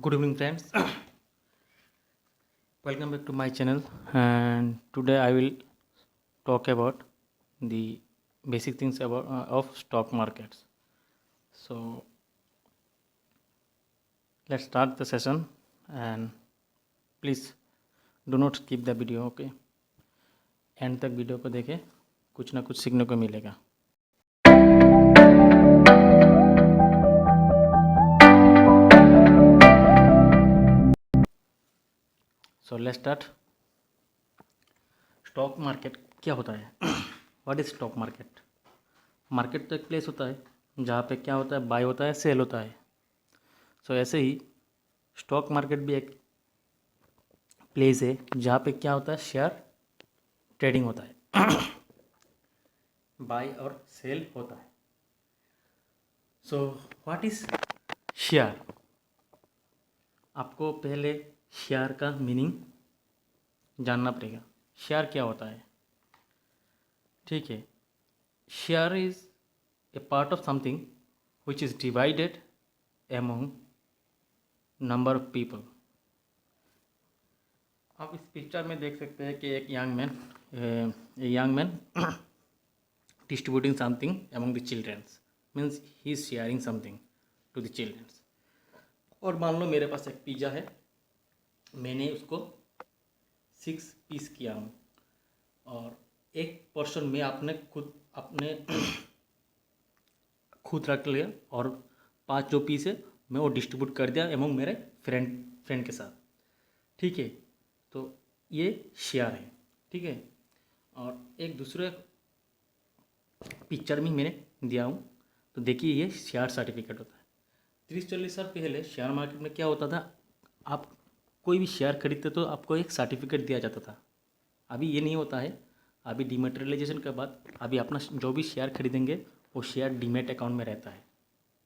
Good evening, friends. Welcome back to my channel. And today I will talk about the basic things about of stock markets. So let's start the session. And please do not skip the video. Okay. And तक video को देखें, कुछ ना कुछ सीखने को मिलेगा. So let's start. Stock market क्या होता है? What is stock market? Market तो एक प्लेस होता है जहाँ पे क्या होता है, बाय होता है, सेल होता है. सो ऐसे ही स्टॉक मार्केट भी एक प्लेस है जहाँ पे क्या होता है, शेयर ट्रेडिंग होता है. बाय और सेल होता है. So what is share? आपको पहले शेयर का मीनिंग जानना पड़ेगा. शेयर क्या होता है? ठीक है. Share is a part of something which is divided among number of people. आप इस पिक्चर में देख सकते हैं कि एक young man distributing something among the childrens, means he is sharing something to the childrens. और मान लो मेरे पास एक पिज़्ज़ा है, मैंने उसको 6 पीस किया हूँ और एक पोर्शन में आपने खुद रख लिया और 5 जो पीस है मैं वो डिस्ट्रीब्यूट कर दिया एमोंग मेरे फ्रेंड के साथ. ठीक है. तो ये शेयर है. ठीक है. और एक दूसरे पिक्चर में मैंने दिया हूँ, तो देखिए ये शेयर सर्टिफिकेट होता है. 30-40 साल पहले शेयर मार्केट में क्या होता था, आप कोई भी शेयर खरीदते तो आपको एक सर्टिफिकेट दिया जाता था. अभी ये नहीं होता है. अभी डिमेटेरियलाइजेशन के बाद अभी अपना जो भी शेयर खरीदेंगे वो शेयर डीमेट अकाउंट में रहता है.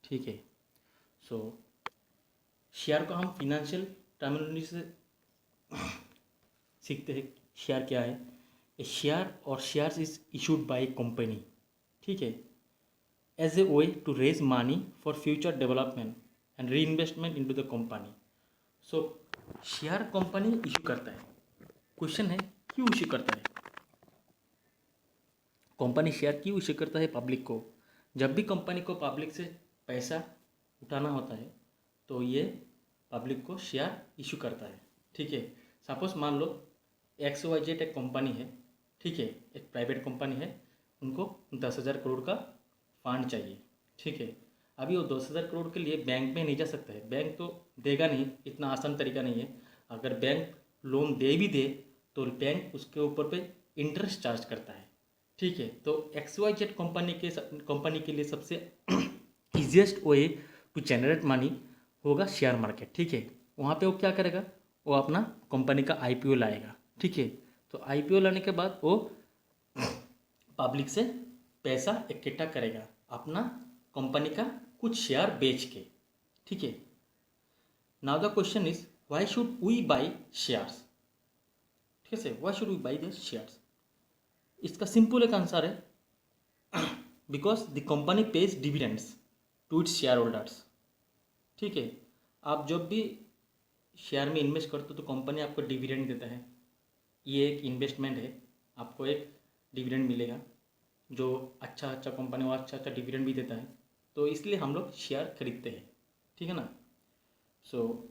ठीक है. सो शेयर को हम फिनेंशियल टर्मिनोलॉजी से सीखते हैं. शेयर क्या है? ए शेयर और shares is issued by company. ठीक है. As a way to raise money for future development and reinvestment into the company. So share company issue करता है. क्वेश्चन है क्यों इशू करता है? कंपनी शेयर क्यों इशू करता है पब्लिक को? जब भी कंपनी को पब्लिक से पैसा उठाना होता है तो ये पब्लिक को शेयर इशू करता है. ठीक है. सपोज मान लो XYZ एक कंपनी है. ठीक है. एक प्राइवेट कंपनी है, उनको 10,000 करोड़ का फंड चाहिए. ठीक है. अभी वो 10,000 करोड़ के लिए बैंक में नहीं जा सकता है. बैंक तो देगा नहीं, इतना आसान तरीका नहीं है. अगर बैंक लोन दे भी दे तो बैंक उसके ऊपर पे इंटरेस्ट चार्ज करता है. ठीक है. तो XYZ कंपनी के लिए सबसे easiest way to generate money होगा शेयर मार्केट. ठीक है. वहाँ पे वो क्या करेगा, वो अपना कंपनी का IPO लाएगा. ठीक है. तो IPO लाने के बाद वो पब्लिक से पैसा इकट्ठा करेगा अपना कंपनी का कुछ शेयर बेच के. ठीक है. Now the question is why should we buy shares? ठीक है. Why should we buy the shares? इसका सिंपल एक आंसर है, because the company pays dividends to its shareholders. ठीक है. आप जब भी शेयर में इन्वेस्ट करते हो तो कंपनी आपको डिविडेंड देता है. ये एक इन्वेस्टमेंट है, आपको एक डिविडेंड मिलेगा. जो अच्छा कंपनी वो अच्छा डिविडेंड भी देता है, तो इसलिए हम लोग शेयर खरीदते हैं. ठीक है ना. सो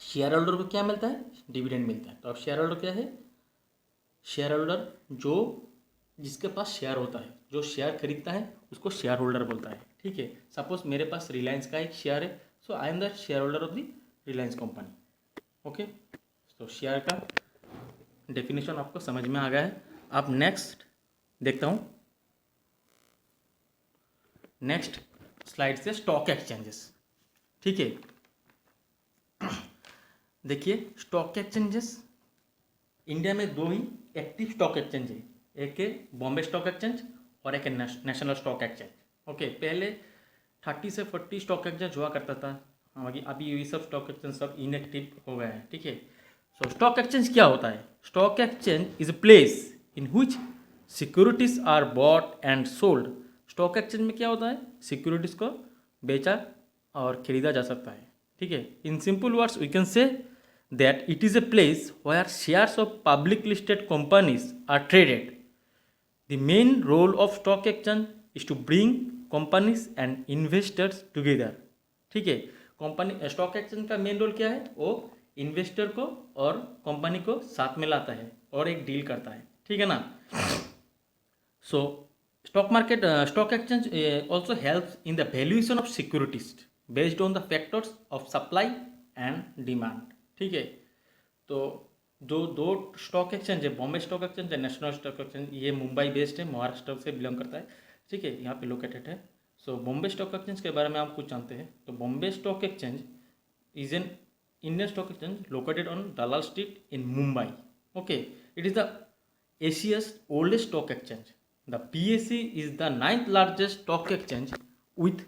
शेयर होल्डर को क्या मिलता है? डिविडेंड मिलता है. तो अब शेयर होल्डर क्या है? शेयर होल्डर जो जिसके पास शेयर होता है, जो शेयर खरीदता है उसको शेयर होल्डर बोलता है. ठीक है. सपोज मेरे पास रिलायंस का एक शेयर है, so I am the shareholder of the Reliance company. Okay. तो शेयर का डेफिनेशन आपको समझ में आ गया है. अब नेक्स्ट देखता हूँ. नेक्स्ट स्लाइड से स्टॉक एक्सचेंजेस. ठीक है. देखिए स्टॉक एक्सचेंजेस इंडिया में 2 ही एक्टिव स्टॉक एक्सचेंज है. एक है बॉम्बे स्टॉक एक्सचेंज और एक है नेशनल स्टॉक एक्सचेंज. ओके. पहले 30 से 40 स्टॉक एक्सचेंज हुआ करता था. अभी ये सब स्टॉक एक्सचेंज सब इनएक्टिव हो गए हैं. ठीक है. सो स्टॉक एक्सचेंज क्या होता है? Stock exchange is a place in which securities are bought and sold. Stock exchange में क्या होता है? सिक्योरिटीज को बेचा और खरीदा जा सकता है. ठीक है, in simple words we can say that it is a place where shares of public listed companies are traded. The main role of stock exchange is to bring companies and investors together. ठीक है, company stock exchange का main role क्या है? वो investor को और company को साथ में लाता है और एक डील करता है. ठीक है ना. सो stock exchange also helps in the valuation of securities based on the factors of supply and demand. ठीक है, तो जो दो स्टॉक एक्सचेंज है, बॉम्बे स्टॉक एक्सचेंज है, नेशनल स्टॉक एक्सचेंज, ये मुंबई बेस्ड है, महाराष्ट्र से बिलोंग करता है. ठीक है, यहाँ पे लोकेटेड है. सो बॉम्बे स्टॉक एक्सचेंज के बारे में आप कुछ जानते हैं तो Bombay stock exchange is an Indian stock exchange located on Dalal street in Mumbai. Okay, it is the Asia's oldest stock exchange. The BSE is the 9th largest stock exchange with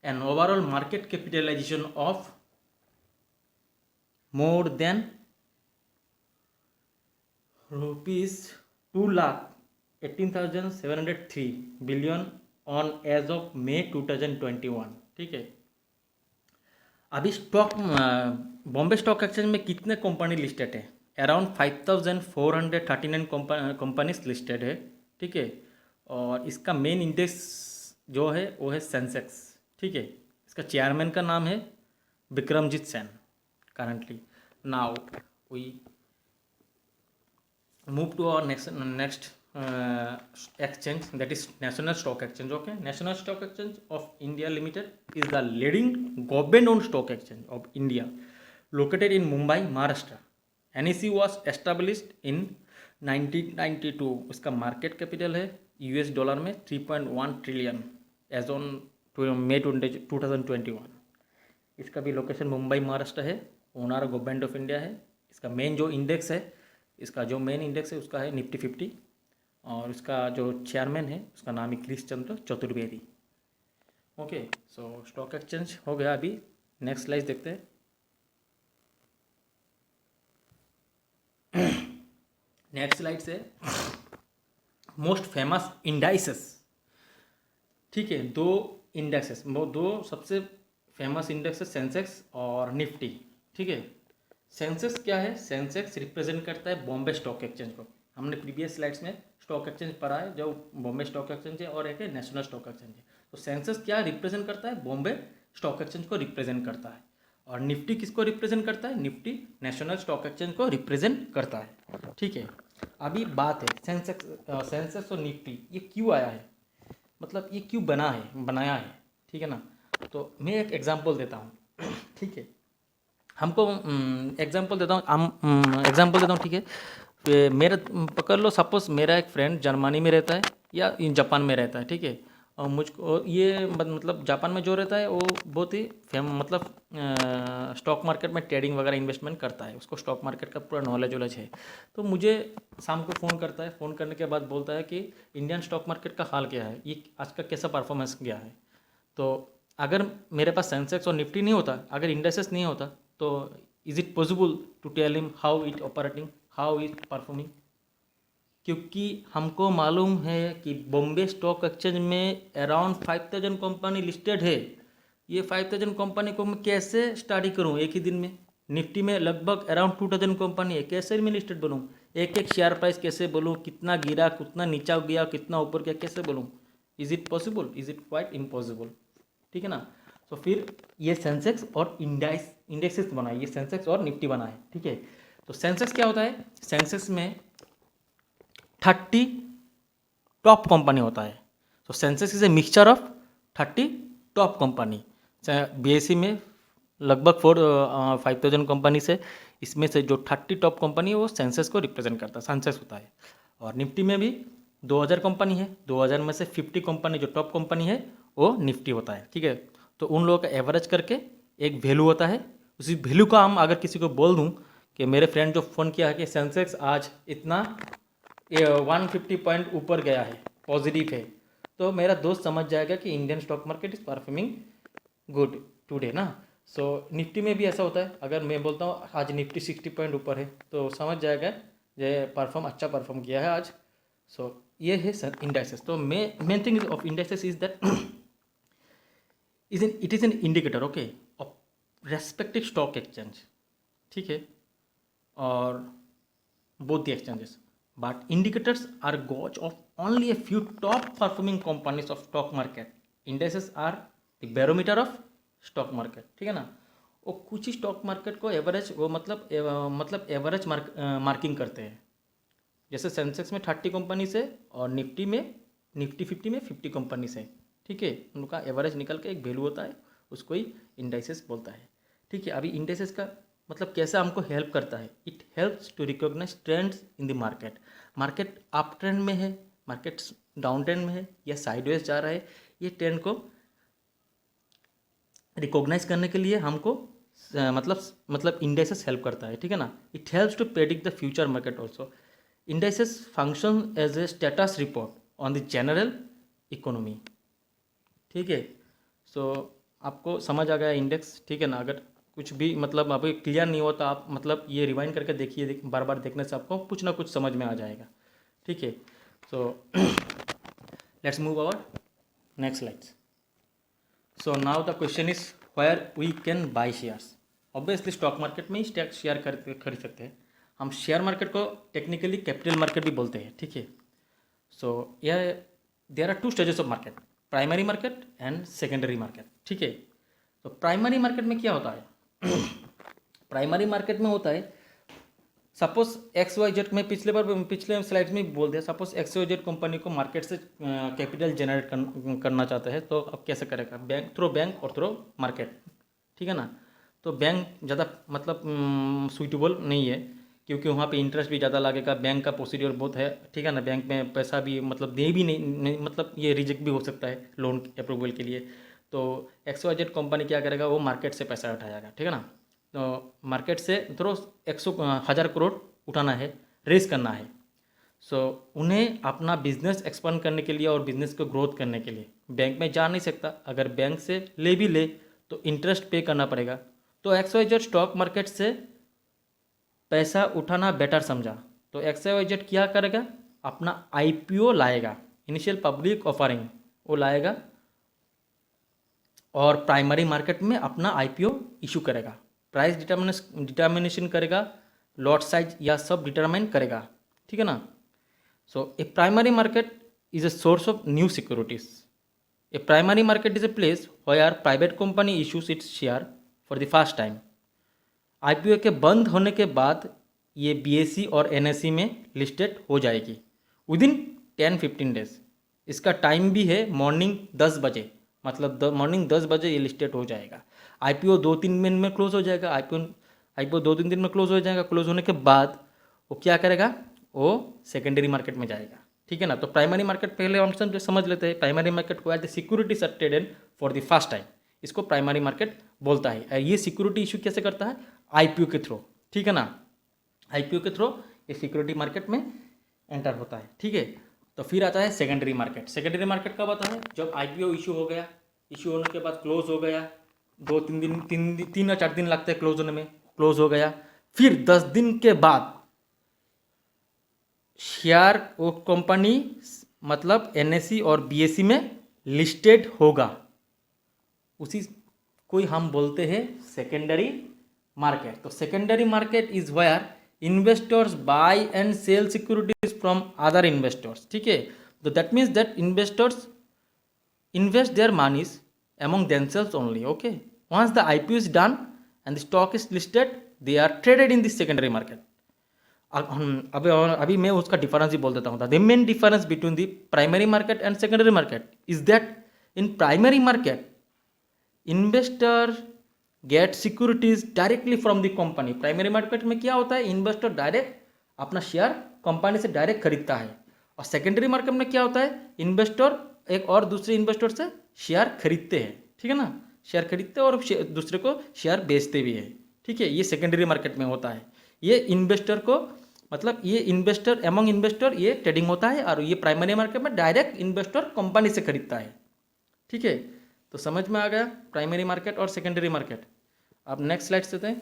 an overall market capitalization of more than rupees 2,18,703 billion on as of May 2021. ठीक है, अभी Bombay stock exchange में कितने company listed है? Around 5,439 companies listed है. ठीक है, और इसका मेन इंडेक्स जो है वो है सेंसेक्स. ठीक है, इसका चेयरमैन का नाम है Vikramjit Sen currently. Now we move to our next exchange, that is National Stock Exchange. Okay, National Stock Exchange of India Limited is the leading government-owned stock exchange of India, located in Mumbai, Maharashtra. NSE was established in 1992. इसका market capital है US dollar में 3.1 trillion as on May 2021. इसका भी location Mumbai Maharashtra है. Owner government of India है. इसका main जो index है, इसका जो मेन इंडेक्स है उसका है निफ्टी 50 और इसका जो चेयरमैन है उसका नाम है Girish Chandra Chaturvedi. Okay, so stock exchange हो गया. अभी नेक्स्ट स्लाइड देखते हैं. नेक्स्ट स्लाइड से मोस्ट फेमस इंडाइसेस. ठीक है, दो इंडेक्सेस, वो दो सबसे फेमस इंडेक्स है सेंसेक्स और निफ्टी. ठीक है, सेंसेक्स क्या है? सेंसेक्स रिप्रेजेंट करता है बॉम्बे स्टॉक एक्सचेंज को. हमने प्रीवियस स्लाइड्स में स्टॉक एक्सचेंज पढ़ा है, जो बॉम्बे स्टॉक एक्सचेंज है और एक है नेशनल स्टॉक एक्सचेंज है. तो सेंसेक्स क्या रिप्रेजेंट करता है? बॉम्बे स्टॉक एक्सचेंज को रिप्रेजेंट करता है. और निफ्टी किसको रिप्रेजेंट करता है? निफ्टी नेशनल स्टॉक एक्सचेंज को रिप्रेजेंट करता है. ठीक है, अभी बात है सेंसेक्स और निफ्टी ये क्यों आया है, मतलब ये क्यों बनाया है. ठीक है ना. तो मैं एक एग्जांपल देता हूँ. ठीक है, हमको एग्जांपल देता हूँ. ठीक है, मेरा पकड़ लो, सपोज मेरा एक फ्रेंड जर्मनी में रहता है या जापान में रहता है. ठीक है, और मुझको ये मतलब जापान में जो रहता है वो बहुत ही मतलब स्टॉक मार्केट में ट्रेडिंग वगैरह इन्वेस्टमेंट करता है. उसको स्टॉक मार्केट का पूरा नॉलेज है. तो मुझे शाम को फ़ोन करता है. फ़ोन करने के बाद बोलता है कि इंडियन स्टॉक मार्केट का हाल क्या है, ये आज का कैसा परफॉर्मेंस गया है. तो अगर मेरे पास सेंसेक्स और निफ्टी नहीं होता, अगर इंडेक्सेस नहीं होता, तो is it possible to tell him how it operating, how it performing. क्योंकि हमको मालूम है कि बॉम्बे स्टॉक एक्सचेंज में अराउंड 5,000 कंपनी लिस्टेड है. ये 5,000 कंपनी को मैं कैसे स्टडी करूं एक ही दिन में? निफ्टी में लगभग अराउंड 2,000 कंपनी है, कैसे मैं लिस्टेड बनूं? एक एक शेयर प्राइस कैसे बोलूं, कितना गिरा, कितना नीचा गया, कितना ऊपर गया, कैसे बोलूं? Is it possible? Is it quite impossible. ठीक है ना. तो फिर ये सेंसेक्स और इंडेक्सेस बना है, ये सेंसेक्स और निफ्टी बना है. ठीक है, तो सेंसेक्स क्या होता है? सेंसेक्स में 30 टॉप कंपनी होता है. तो Sensex is a mixture of 30 top company. BSE में लगभग 5,000 कंपनी से, इसमें से जो 30 टॉप कंपनी है वो सेंसेक्स को रिप्रेजेंट करता है, सेंसेक्स होता है. और निफ्टी में भी 2,000 कंपनी है, 2,000 में से 50 कंपनी जो टॉप कंपनी है वो निफ्टी होता है. ठीक है, तो उन लोगों का एवरेज करके एक वैल्यू होता है. उसी वैल्यू का हम अगर किसी को बोल दूं कि मेरे फ्रेंड जो फ़ोन किया है कि सेंसेक्स आज इतना 150 पॉइंट ऊपर गया है, पॉजिटिव है, तो मेरा दोस्त समझ जाएगा कि Indian stock market is performing good today ना. सो निफ्टी में भी ऐसा होता है. अगर मैं बोलता हूँ आज निफ्टी 60 पॉइंट ऊपर है, तो समझ जाएगा ये अच्छा परफॉर्म किया है आज. सो ये है इंडेक्सेस. तो main thing of indexes is that it is an indicator, okay, of respective stock exchange, ठीक है, और both the exchanges. But indicators are gauge of only a few top performing companies of stock market. Indices are the barometer of stock market, ठीक है ना। वो कुछ ही stock market को average, वो मतलब एवरेज मार्किंग करते हैं। जैसे सेंसेक्स में 30 कंपनी से और निफ्टी 50 में 50 कंपनी से, ठीक है, उनका एवरेज निकल के एक वैल्यू होता है, उसको ही इंडाइसेस बोलता है, ठीक है। अभी इंडाइसेस का मतलब कैसे हमको हेल्प करता है, it helps to recognise trends in the market. Market up trend में है, मार्केट डाउन ट्रेंड में है या साइडवेज जा रहा है, ये ट्रेंड को रिकॉग्नाइज करने के लिए हमको मतलब इंडाइसेस हेल्प करता है, ठीक है ना। It helps to predict the future market also. Indices function as a status report on the general economy, ठीक है। सो आपको समझ आ गया इंडेक्स, ठीक है ना। अगर कुछ भी मतलब अभी क्लियर नहीं होता, आप मतलब ये रिवाइंड करके देखिए, बार बार देखने से आपको कुछ ना कुछ समझ में आ जाएगा, ठीक है। So let's move our next slides. So now the question is where we can buy shares. Obviously stock market में ही शेयर खरीद सकते हैं हम। शेयर मार्केट को टेक्निकली कैपिटल मार्केट भी बोलते हैं, ठीक है। सो यह there are 2 stages of market, primary market and secondary market, ठीक है। तो प्राइमरी मार्केट में क्या होता है? प्राइमरी मार्केट में होता है, सपोज XYZ में पिछले स्लाइड्स में बोल दिया, सपोज XYZ कंपनी को मार्केट से कैपिटल जनरेट करना चाहते हैं, तो अब कैसे करेगा? बैंक और थ्रो मार्केट, ठीक है ना। तो बैंक ज़्यादा मतलब सूटेबल नहीं है, क्योंकि वहाँ पे इंटरेस्ट भी ज़्यादा लगेगा, बैंक का प्रोसीड्योर बहुत है, ठीक है ना। बैंक में पैसा भी मतलब दे भी नहीं मतलब ये रिजेक्ट भी हो सकता है लोन अप्रूवल के लिए। तो XYZ कंपनी क्या करेगा, वो मार्केट से पैसा उठाएगा, ठीक है ना। तो मार्केट से थ्रो 100,000 करोड़ उठाना है, रेस करना है। सो उन्हें अपना बिजनेस एक्सपांड करने के लिए और बिजनेस को ग्रोथ करने के लिए बैंक में जा नहीं सकता। अगर बैंक से ले भी ले तो इंटरेस्ट पे करना पड़ेगा। तो XYZ स्टॉक मार्केट से पैसा उठाना बेटर समझा, तो XYZ क्या करेगा, अपना IPO लाएगा, इनिशियल पब्लिक ऑफरिंग वो लाएगा, और प्राइमरी मार्केट में अपना IPO इशू करेगा, प्राइस डिटर्मिनेशन करेगा, लॉट साइज या सब डिटरमाइन करेगा, ठीक है ना। So a primary market is a source of new securities. A primary market is a place where private company issues its share for the first time. IPO के बंद होने के बाद ये BSE और NSE में लिस्टेड हो जाएगी विदिन 10-15 डेज। इसका टाइम भी है मॉर्निंग 10 बजे, मतलब मॉर्निंग 10 बजे ये लिस्टेड हो जाएगा। IPO 2-3 दिन में क्लोज हो जाएगा। IPO 2-3 दिन में क्लोज हो जाएगा। क्लोज होने के बाद वो क्या करेगा, वो सेकेंडरी मार्केट में जाएगा, ठीक है ना। तो प्राइमरी मार्केट पहले हम समझ लेते हैं। Primary market where the securities are traded for the first time, इसको प्राइमरी मार्केट बोलता है। ये सिक्योरिटी इशू कैसे करता है, IPO के थ्रू, ठीक है ना। IPO के थ्रू ये सिक्योरिटी मार्केट में एंटर होता है, ठीक है। तो फिर आता है सेकेंडरी मार्केट। सेकेंडरी मार्केट कब आता है, जब IPO इशू हो गया, इशू होने के बाद क्लोज हो गया, 2-3 दिन 3 या 4 दिन लगते हैं क्लोज होने में, क्लोज हो गया। फिर 10 दिन के बाद शेयर वो कंपनी मतलब NSE और BSE में लिस्टेड होगा, उसी कोई हम बोलते हैं सेकेंडरी मार्केट। तो secondary market is where investors buy and sell securities from other investors, ठीक है। तो that means that investors invest their monies among themselves only, okay. Once the IPO is done and the stock is listed, they are traded in the secondary market. अभी मैं उसका difference ही बोल देता हूँ। The main difference between the primary market and secondary market is that in primary market investor get securities directly from the company. Primary market में क्या होता है, इन्वेस्टर डायरेक्ट अपना शेयर कंपनी से डायरेक्ट खरीदता है। और सेकेंडरी मार्केट में क्या होता है, इन्वेस्टर एक और दूसरे इन्वेस्टर से शेयर खरीदते हैं, ठीक है ना। शेयर खरीदते हैं और दूसरे को शेयर बेचते भी है, ठीक है। ये सेकेंडरी मार्केट में होता है। ये इन्वेस्टर को मतलब ये इन्वेस्टर एमंग इन्वेस्टर ये ट्रेडिंग होता है, और ये प्राइमरी मार्केट में डायरेक्ट इन्वेस्टर कंपनी से खरीदता है, ठीक है। तो समझ में आ गया प्राइमरी मार्केट और सेकेंडरी मार्केट। अब नेक्स्ट स्लाइड से हैं।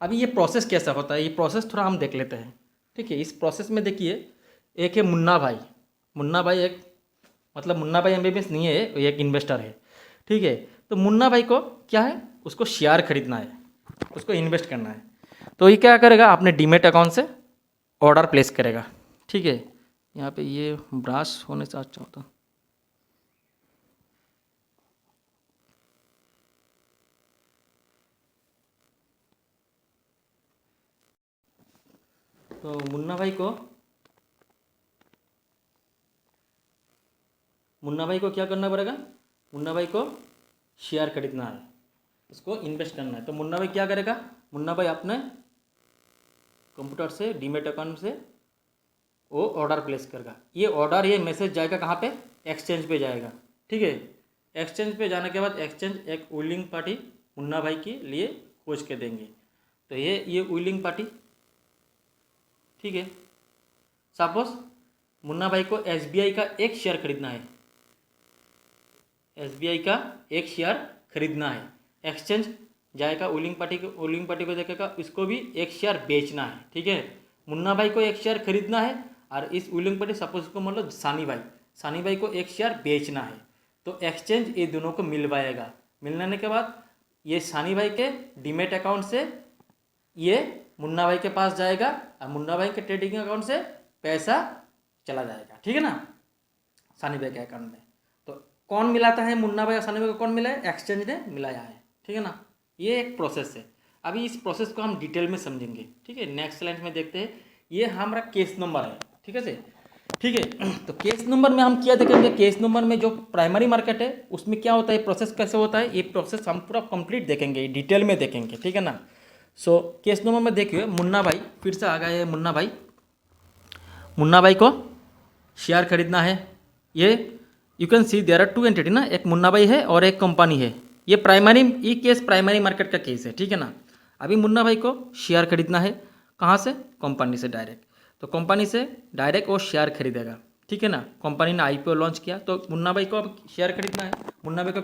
अभी ये प्रोसेस कैसा होता है, ये प्रोसेस थोड़ा हम देख लेते हैं, ठीक है। इस प्रोसेस में देखिए, एक है मुन्ना भाई एक मतलब मुन्ना भाई MBBS नहीं है, एक इन्वेस्टर है, ठीक है। तो मुन्ना भाई को क्या है, उसको शेयर खरीदना है, उसको इन्वेस्ट करना है। तो ये क्या करेगा, अपने डीमेट अकाउंट से ऑर्डर प्लेस करेगा। ठीक है, यहाँ पे ये ब्राश होने से अच्छा होता। तो मुन्ना भाई को क्या करना पड़ेगा, मुन्ना भाई को शेयर खरीदना है, उसको इन्वेस्ट करना है। तो मुन्ना भाई क्या करेगा, मुन्ना भाई अपने कंप्यूटर से डीमेट अकाउंट से वो ऑर्डर प्लेस करेगा। ये ऑर्डर, ये मैसेज जाएगा कहाँ पे, एक्सचेंज पे जाएगा। ठीक है, एक्सचेंज पे जाने के बाद एक्सचेंज एक विलिंग पार्टी मुन्ना भाई के लिए खोज के देंगे। तो ये विलिंग पार्टी, ठीक है। सपोज मुन्ना भाई को एसबीआई का एक शेयर खरीदना है, एसबीआई का एक शेयर खरीदना है, एक्सचेंज जाएगा विलिंग पार्टी को देखेगा, इसको भी एक शेयर बेचना है। ठीक है, मुन्ना भाई को एक शेयर खरीदना है और इस विलिंग पार्टी, सपोज को मान लो सानी भाई को एक शेयर बेचना है। तो एक्सचेंज ये दोनों को मिलवाएगा। मिलने के बाद ये सानी भाई के डीमेट अकाउंट से ये मुन्ना भाई के पास जाएगा और मुन्ना भाई के ट्रेडिंग अकाउंट से पैसा चला जाएगा। ठीक है ना, सानी भाई के अकाउंट में। तो कौन मिलाता है, मुन्ना भाई और सानी भाई को कौन मिलाया, एक्सचेंज ने मिलाया है। ठीक है ना, ये एक प्रोसेस है। अभी इस प्रोसेस को हम डिटेल में समझेंगे। ठीक है, नेक्स्ट स्लाइड में देखते हैं। ये हमारा केस नंबर है। ठीक है से, ठीक है। तो केस नंबर में हम क्या देखेंगे, केस नंबर में जो प्राइमरी मार्केट है उसमें क्या होता है, प्रोसेस कैसे होता है, ये प्रोसेस हम पूरा कंप्लीट देखेंगे, डिटेल में देखेंगे। ठीक है ना। सो केस नंबर में देखिए, मुन्ना भाई फिर से आ गए हैं। मुन्ना भाई को शेयर खरीदना है। ये you can see there are two entity ना, एक मुन्ना भाई है और एक कंपनी है। ये केस प्राइमरी मार्केट का केस है। ठीक है ना। अभी मुन्ना भाई को शेयर खरीदना है, कहाँ से, कंपनी से डायरेक्ट। तो कंपनी से डायरेक्ट वो शेयर खरीदेगा। ठीक है ना, कंपनी ने आईपीओ लॉन्च किया तो मुन्ना भाई को अब शेयर खरीदना है। मुन्ना भाई का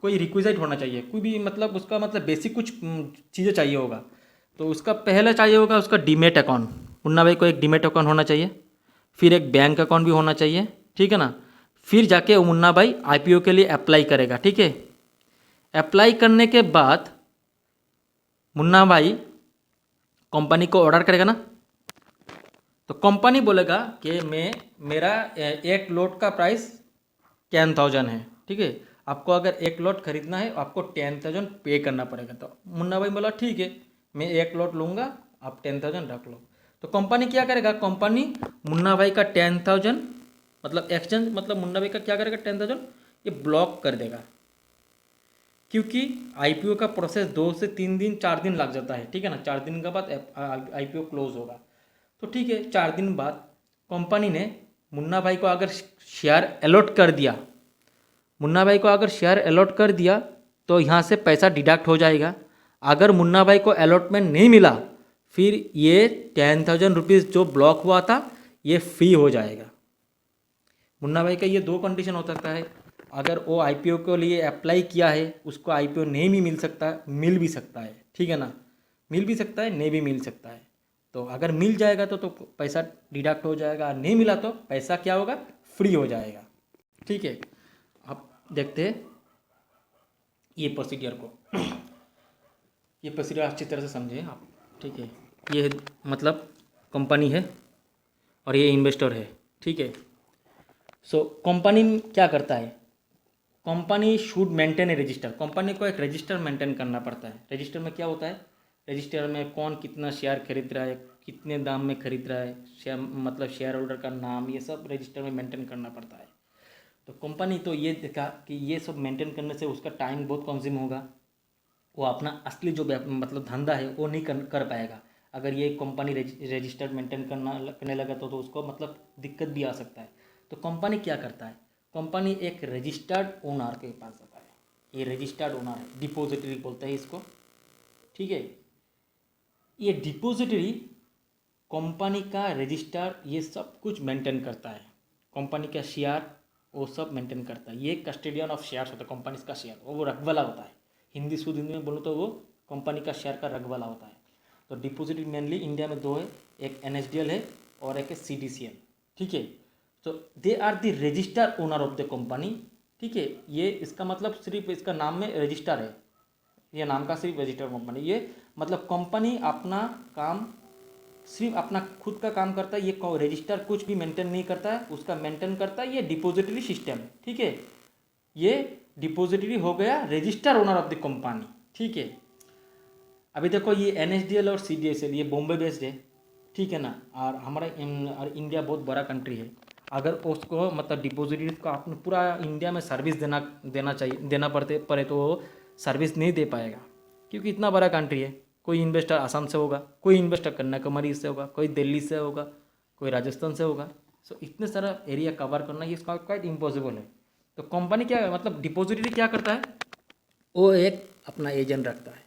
कोई रिक्विजिट होना चाहिए, कोई भी मतलब उसका मतलब बेसिक कुछ चीज़ें चाहिए होगा। तो उसका पहले चाहिए होगा उसका डीमेट अकाउंट। मुन्ना भाई को एक डीमेट अकाउंट होना चाहिए, फिर एक बैंक अकाउंट भी होना चाहिए। ठीक है ना, फिर जाके मुन्ना भाई आईपीओ के लिए अप्लाई करेगा। ठीक है, अप्लाई करने के बाद मुन्ना भाई कंपनी को ऑर्डर करेगा ना। तो कंपनी बोलेगा कि मेरा एक लोट का प्राइस 10,000 है। ठीक है, आपको अगर एक लोट खरीदना है आपको 10,000 पे करना पड़ेगा। तो मुन्ना भाई बोला ठीक है, मैं एक लोट लूँगा, आप 10,000 रख लो। तो कंपनी क्या करेगा, कंपनी मुन्ना भाई का 10,000 मतलब एक्सचेंज मतलब मुन्ना भाई का क्या करेगा, 10,000 ये ब्लॉक कर देगा। क्योंकि आईपीओ का प्रोसेस 2 से 3 दिन 4 दिन लग जाता है। ठीक है ना, 4 दिन के बाद आईपीओ क्लोज होगा। तो ठीक है, 4 दिन बाद कंपनी ने मुन्ना भाई को अगर शेयर अलॉट कर दिया, मुन्ना भाई को अगर शेयर अलॉट कर दिया तो यहाँ से पैसा डिडक्ट हो जाएगा। अगर मुन्ना भाई को अलॉटमेंट नहीं मिला फिर ये 10,000 रुपीज़ जो ब्लॉक हुआ था ये फ्री हो जाएगा। मुन्ना भाई का ये 2 कंडीशन हो सकता है, अगर वो आईपीओ के लिए अप्लाई किया है उसको आईपीओ नहीं भी मिल सकता, मिल भी सकता है। ठीक है ना, मिल भी सकता है, नहीं भी मिल सकता है। तो अगर मिल जाएगा तो पैसा डिडक्ट हो जाएगा, नहीं मिला तो पैसा क्या होगा, फ्री हो जाएगा। ठीक है, आप देखते हैं ये प्रोसीडियर को। ये प्रोसीडियर अच्छी तरह से समझे आप। ठीक है, ये मतलब कंपनी है और ये इन्वेस्टर है। ठीक है, सो कंपनी क्या करता है, company should maintain A register. Company को एक रजिस्टर मेंटेन करना पड़ता है। रजिस्टर में क्या होता है, रजिस्टर में कौन कितना शेयर खरीद रहा है, कितने दाम में खरीद रहा है, शेयर मतलब शेयर होल्डर का नाम, ये सब रजिस्टर में मेंटेन करना पड़ता है। तो कंपनी तो ये देखा कि ये सब मेंटेन करने से उसका टाइम बहुत कंज्यूम होगा, वो अपना असली जो मतलब धंधा है वो नहीं कर पाएगा। अगर ये कंपनी रजिस्टर्ड मेंटेन करने लगा तो उसको मतलब दिक्कत भी आ सकता है। तो कंपनी क्या करता है, कंपनी एक रजिस्टर्ड ओनर के पास जाता है। ये रजिस्टर्ड ओनर है, डिपोजिटरी बोलते हैं इसको। ठीक है, ये डिपोजिटरी कंपनी का रजिस्टर ये सब कुछ मेंटेन करता है, कंपनी का शेयर वो सब मेंटेन करता है। ये कस्टोडियन ऑफ शेयर्स होता है, कंपनी का शेयर वो रखवाला होता है। हिंदी शुद्ध हिंदी में बोलूँ तो वो कंपनी का शेयर का रखवाला होता है। तो डिपोजिटरी मेनली इंडिया में 2 है, एक NSDL है और एक है CDCL। ठीक है, तो they are the register owner of the company. ठीक है, ये इसका मतलब सिर्फ इसका नाम में रजिस्टर है, ये नाम का सिर्फ रजिस्टर्ड कंपनी। ये मतलब कंपनी अपना काम सिर्फ अपना खुद का काम करता है, ये रजिस्टर कुछ भी मेंटेन नहीं करता है, उसका मेंटेन करता है ये डिपॉजिटरी सिस्टम। ठीक है, ये डिपॉजिटरी हो गया register owner of the company. ठीक है, अभी देखो ये NSDL और CDSL ये बॉम्बे बेस्ड है, ठीक है ना, और हमारा इंडिया बहुत बड़ा कंट्री है। अगर उसको मतलब डिपॉजिटरीज को आपने पूरा इंडिया में सर्विस देना पड़े तो वो सर्विस नहीं दे पाएगा, क्योंकि इतना बड़ा कंट्री है। कोई इन्वेस्टर आसाम से होगा, कोई इन्वेस्टर कन्याकुमारी से होगा, कोई दिल्ली से होगा, कोई राजस्थान से होगा। सो इतने सारा एरिया कवर करना ये इसका क्वाइट इम्पॉसिबल है। तो कंपनी क्या मतलब डिपॉजिटरी क्या करता है, वो एक अपना एजेंट रखता है,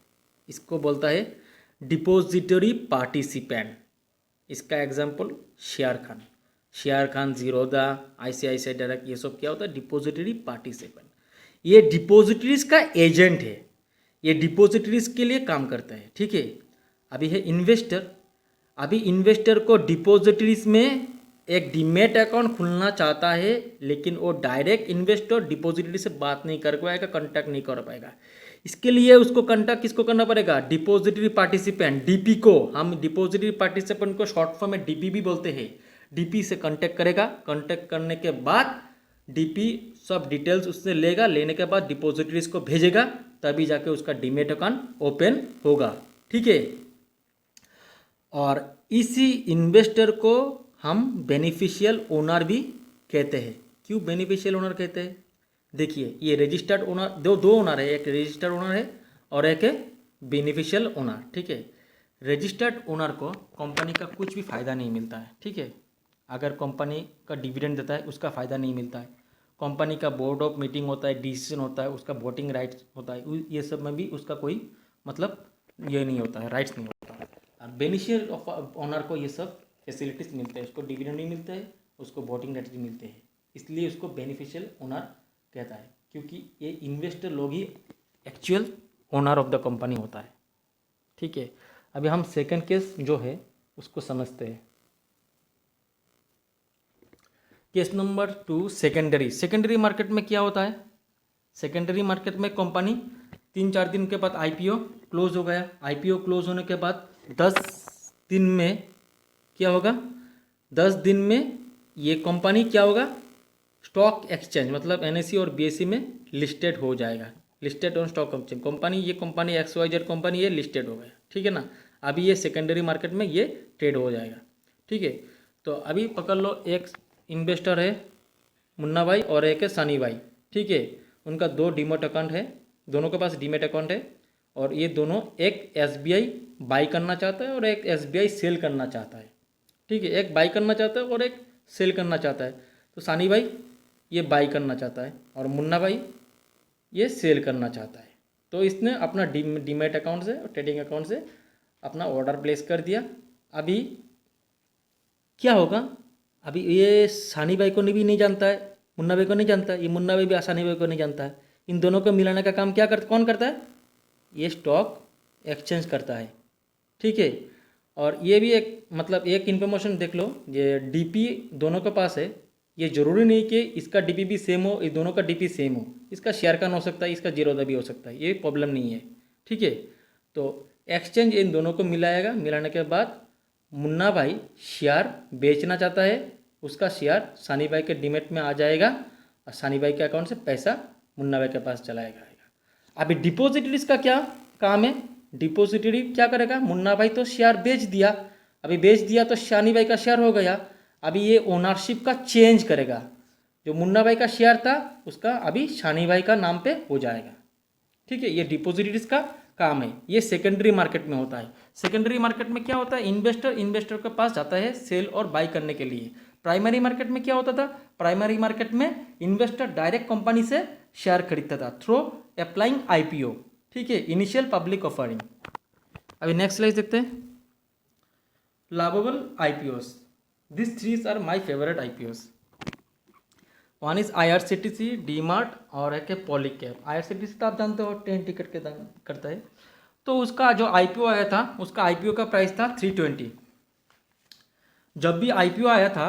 इसको बोलता है डिपॉजिटरी पार्टिसिपेंट। इसका example share Khan, Zerodha, ICICI direct, ये सब क्या होता है डिपॉजिटरी पार्टिसिपेंट। ये डिपॉजिटरीज का एजेंट है, ये डिपॉजिटरीज के लिए काम करता है। ठीक है, अभी है इन्वेस्टर। अभी इन्वेस्टर को डिपॉजिटरीज में एक डीमेट अकाउंट खुलना चाहता है, लेकिन वो डायरेक्ट इन्वेस्टर डिपॉजिटरी से बात नहीं कर पाएगा, कांटेक्ट नहीं कर पाएगा। इसके लिए उसको कांटेक्ट किसको करना पड़ेगा, डिपॉजिटरी पार्टिसिपेंट, DP को। हम डिपॉजिटरी पार्टिसिपेंट को शॉर्ट फॉर्म में DP भी बोलते हैं। DP से कांटेक्ट करेगा, कांटेक्ट करने के बाद DP सब डिटेल्स उससे लेगा, लेने के बाद डिपॉजिटरीज को भेजेगा, तभी जाके उसका डीमेट अकाउंट ओपन होगा। ठीक है, और इसी इन्वेस्टर को हम बेनिफिशियल ओनर भी कहते हैं। क्यों बेनिफिशियल ओनर कहते हैं, देखिए ये रजिस्टर्ड ओनर, दो ओनर है, एक रजिस्टर्ड ओनर है और एक है बेनिफिशियल ओनर। ठीक है, रजिस्टर्ड ओनर को कंपनी का कुछ भी फ़ायदा नहीं मिलता है। ठीक है, अगर कंपनी का डिविडेंड देता है उसका फ़ायदा नहीं मिलता है, कंपनी का बोर्ड ऑफ मीटिंग होता है, डिसीजन होता है, उसका वोटिंग राइट्स होता है, ये सब में भी उसका कोई मतलब ये नहीं होता है, राइट्स नहीं होता है। और बेनिफिशियल ऑफ ओनर को ये सब फैसिलिटीज़ मिलते हैं, उसको डिविडेंड भी मिलता है, उसको वोटिंग राइट्स भी मिलते हैं, इसलिए उसको बेनिफिशियल ओनर कहता है, क्योंकि ये इन्वेस्टर लोग ही actual owner of the company होता है। ठीक है, अभी हम सेकंड केस जो है उसको समझते हैं। केस नंबर 2, सेकेंडरी मार्केट में क्या होता है, सेकेंडरी मार्केट में कंपनी 3-4 दिन के बाद IPO क्लोज हो गया। IPO क्लोज होने के बाद 10 दिन में क्या होगा, 10 दिन में ये कंपनी क्या होगा, स्टॉक एक्सचेंज मतलब NSE और BSE में लिस्टेड हो जाएगा, listed on stock exchange. Company ये कंपनी XYZ कंपनी ये लिस्टेड हो गया। ठीक है ना, अभी ये सेकेंडरी मार्केट में ये ट्रेड हो जाएगा। ठीक है, तो अभी पकड़ लो एक इन्वेस्टर है मुन्ना भाई और एक है सनी भाई। ठीक है, उनका 2 डीमेट अकाउंट है, दोनों के पास डीमेट अकाउंट है, और ये दोनों एक SBI बाई करना चाहता है और एक SBI सेल करना चाहता है। ठीक है, एक बाई करना चाहता है और एक सेल करना चाहता है। तो सनी भाई ये बाई करना चाहता है और मुन्ना भाई ये सेल करना चाहता है। तो इसने अपना डीमेट अकाउंट से और ट्रेडिंग अकाउंट से अपना ऑर्डर प्लेस कर दिया। अभी क्या होगा, अभी ये सनी भाई को भी नहीं जानता है, मुन्ना भाई को नहीं जानता है, ये मुन्ना भाई भी सनी भाई को नहीं जानता है। इन दोनों को मिलाने का काम कौन करता है, ये स्टॉक एक्सचेंज करता है। ठीक है, और ये भी एक मतलब एक इन्फॉर्मेशन देख लो, ये DP दोनों के पास है, ये जरूरी नहीं कि इसका DP भी सेम हो, इस दोनों का DP सेम हो, इसका शेयर का हो सकता है, इसका जीरोदा भी हो सकता है, ये प्रॉब्लम नहीं है। ठीक है, तो एक्सचेंज इन दोनों को मिलाएगा, मिलाने के बाद मुन्ना भाई शेयर बेचना चाहता है, उसका शेयर सनी भाई के डीमेट में आ जाएगा और सनी भाई के अकाउंट से पैसा मुन्ना भाई के पास चला जाएगा। अभी डिपॉजिटरीज का क्या काम है, डिपॉजिटरी क्या करेगा, मुन्ना भाई तो शेयर बेच दिया, अभी बेच दिया तो सनी भाई का शेयर हो गया, अभी ये ओनरशिप का चेंज करेगा, जो मुन्ना भाई का शेयर था उसका अभी सनी भाई का नाम पे हो जाएगा। ठीक है, ये डिपॉजिटरीज का काम है, ये सेकेंडरी मार्केट में होता है। सेकेंडरी मार्केट में क्या होता है, इन्वेस्टर के पास जाता है सेल और बाई करने के लिए। प्राइमरी मार्केट में क्या होता था, प्राइमरी मार्केट में इन्वेस्टर डायरेक्ट कंपनी से शेयर खरीदता था थ्रू अप्लाइंग IPO। ठीक है, इनिशियल पब्लिक ऑफरिंग। अभी नेक्स्ट स्लाइड देखते हैं, lovable IPOs। This 3 are my favourite IPOs। One is IRCTC, DMart और एक है पॉलीकैब। IRCTC तो आप जानते हो ट्रेन टिकट के दाम करता है, तो उसका जो IPO आया था उसका IPO का प्राइस था 320। जब भी IPO आया था,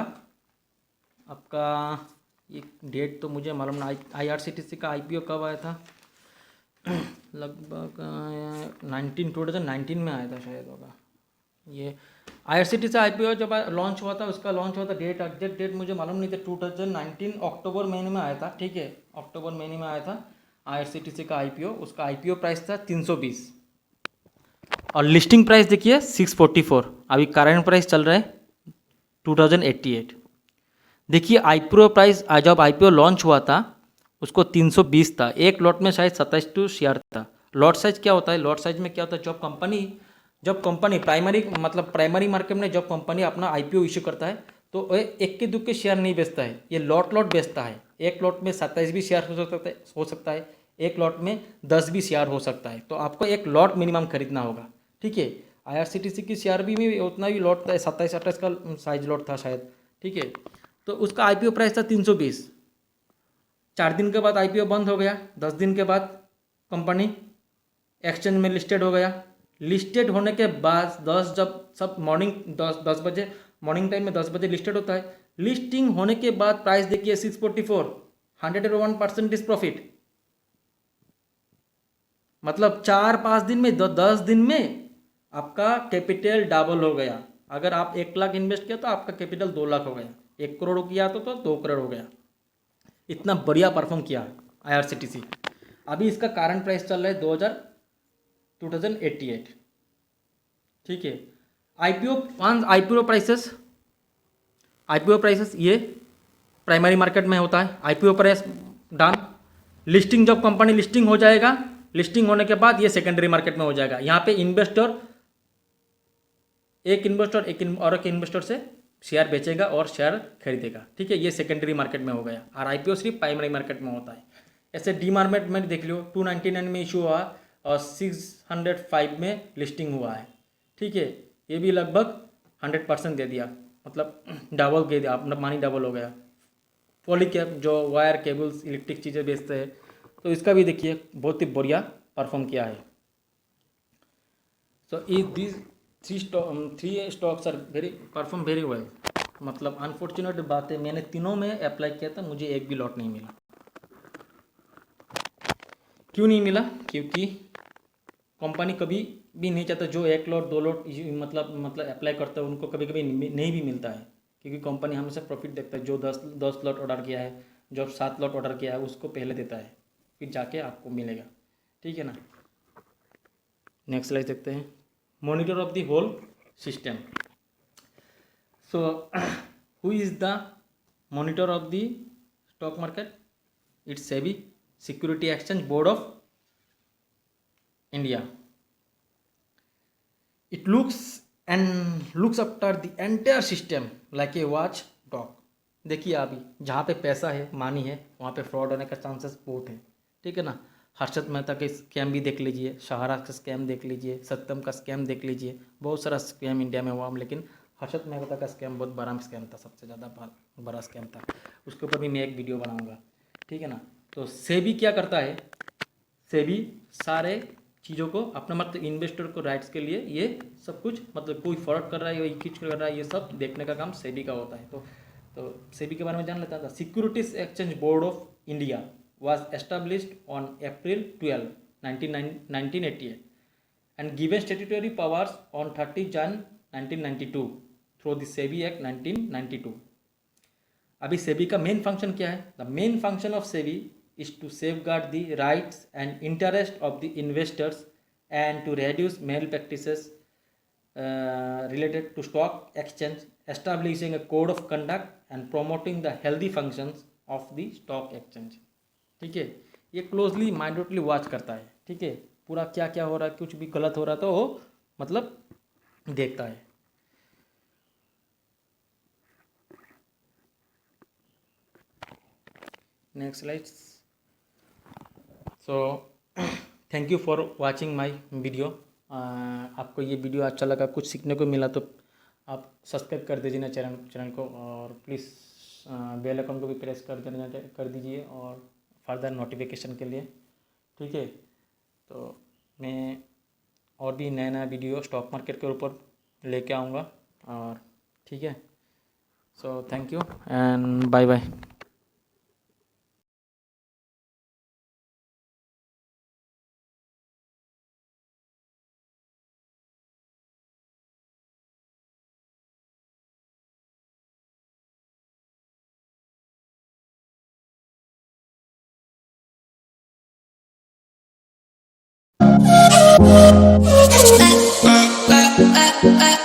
आपका ये डेट तो मुझे मालूम ना, IRCTC का IPO कब आया था, लगभग 2019 में आया था शायद होगा ये। IRCTC से IPO जब लॉन्च हुआ था, उसका लॉन्च हुआ था डेट, एग्जैक्ट डेट मुझे मालूम नहीं था, 2019 अक्टूबर महीने में आया था, ठीक है, अक्टूबर महीने में आया था IRCTC का IPO। उसका IPO प्राइस था 320 और लिस्टिंग प्राइस देखिए 644। अभी करंट प्राइस चल रहा है 2088। देखिए IPO प्राइस जब IPO लॉन्च हुआ था उसको 320 था, एक लॉट में शायद 27 शेयर था। लॉट साइज क्या होता है, लॉट साइज में क्या होता है, जब कंपनी प्राइमरी मार्केट में जब कंपनी अपना IPO इशू करता है तो वो एक के दुक्के शेयर नहीं बेचता है, ये लॉट बेचता है। एक लॉट में 27 भी शेयर हो सकता है, एक लॉट में 10 भी शेयर हो सकता है। तो आपको एक लॉट मिनिमम खरीदना होगा, ठीक है। IRCTC की शेयर भी में उतना ही लॉट था, 27-28 का साइज लॉट था शायद, ठीक है। तो उसका IPO प्राइस था 320। 4 दिन के बाद IPO बंद हो गया, 10 दिन के बाद कंपनी एक्सचेंज में लिस्टेड हो गया। लिस्टेड होने के बाद जब सब मॉर्निंग 10 बजे, मॉर्निंग टाइम में 10 बजे लिस्टेड होता है। लिस्टिंग होने के बाद प्राइस देखिए 644, 101% प्रॉफिट। मतलब 4-5 दिन में 10 दिन में आपका कैपिटल डबल हो गया। अगर आप 1 लाख इन्वेस्ट किया तो आपका कैपिटल 2 लाख हो गया, 1 करोड़ किया तो 2 करोड़ हो गया। इतना बढ़िया परफॉर्म किया IRCTC। अभी इसका करंट प्राइस चल रहा है 2088, ठीक है। IPO प्राइसेस ये प्राइमरी मार्केट में होता है। IPO प्राइस डन, लिस्टिंग जब कंपनी लिस्टिंग हो जाएगा, लिस्टिंग होने के बाद ये सेकेंडरी मार्केट में हो जाएगा। यहाँ पे एक इन्वेस्टर से शेयर बेचेगा और शेयर खरीदेगा, ठीक है। ये सेकेंडरी मार्केट में हो गया और IPO सिर्फ प्राइमरी मार्केट में होता है। ऐसे डीमार्केट में देख लो, 299 में इशू हुआ और 605 में लिस्टिंग हुआ है, ठीक है। ये भी लगभग 100% दे दिया, मतलब डबल दे दिया, अपना मानी डबल हो गया। पॉलीकैब जो वायर केबल्स इलेक्ट्रिक चीज़ें बेचते हैं, तो इसका भी देखिए बहुत ही बढ़िया परफॉर्म किया है। So these three stocks are perform very well. मतलब अनफॉर्चुनेट बात है, मैंने तीनों में अप्लाई किया था, मुझे एक भी लॉट नहीं मिला। क्यों नहीं मिला? क्योंकि कंपनी कभी भी नहीं चाहता जो 1 लॉट 2 लॉट मतलब अप्लाई करता है उनको कभी कभी नहीं भी मिलता है, क्योंकि कंपनी हमेशा प्रॉफिट देखता है। जो 10 लॉट ऑर्डर किया है, जो 7 लॉट ऑर्डर किया है, उसको पहले देता है, फिर जाके आपको मिलेगा, ठीक है ना। नेक्स्ट स्लाइड देखते हैं। Monitor of the whole system. So who is the monitor of the stock market? It's SEBI, security exchange board of India. It looks after the entire system like a watch dog। देखिए अभी जहाँ पे पैसा है, मानी है, वहाँ पे फ्रॉड होने का चांसेस बहुत है, ठीक है ना। हर्षद मेहता के स्कैम भी देख लीजिए, सहारा का स्कैम देख लीजिए, सत्यम का स्कैम देख लीजिए, बहुत सारा स्कैम इंडिया में हुआ। लेकिन हर्षद मेहता का स्कैम बहुत बड़ा स्कैम था, सबसे ज़्यादा बड़ा स्कैम था। उसके ऊपर भी मैं एक वीडियो बनाऊँगा, ठीक है ना। तो सेबी क्या करता है, सेबी सारे चीज़ों को अपना मतलब इन्वेस्टर को राइट्स के लिए ये सब कुछ, मतलब कोई फ्रॉड कर रहा है या कुछ कर रहा है, ये सब देखने का काम सेबी का होता है। तो सेबी के बारे में जान लेता था। Securities exchange board of India was established on April 12, 1988 and given statutory powers on 30 Jan 1992 through the SEBI Act 1992। अभी सेबी का मेन फंक्शन क्या है? The main function of SEBI is to safeguard the rights and interest of the investors and to reduce malpractices related to stock exchange, establishing a code of conduct and promoting the healthy functions of the stock exchange, ठीक है। ये closely mindedly watch करता है, ठीक है। पूरा क्या क्या हो रहा है, कुछ भी गलत हो रहा है तो वो मतलब देखता है। Next slides. So thank you for watching my video. आपको ये वीडियो अच्छा लगा, कुछ सीखने को मिला तो आप सब्सक्राइब कर दीजिए ना चैनल को, और प्लीज़ बेल आइकन को भी प्रेस कर दीजिए और फर्दर नोटिफिकेशन के लिए, ठीक है। तो मैं और भी नया नया वीडियो स्टॉक मार्केट के ऊपर लेके आऊँगा, और ठीक है। So thank you and bye bye. left.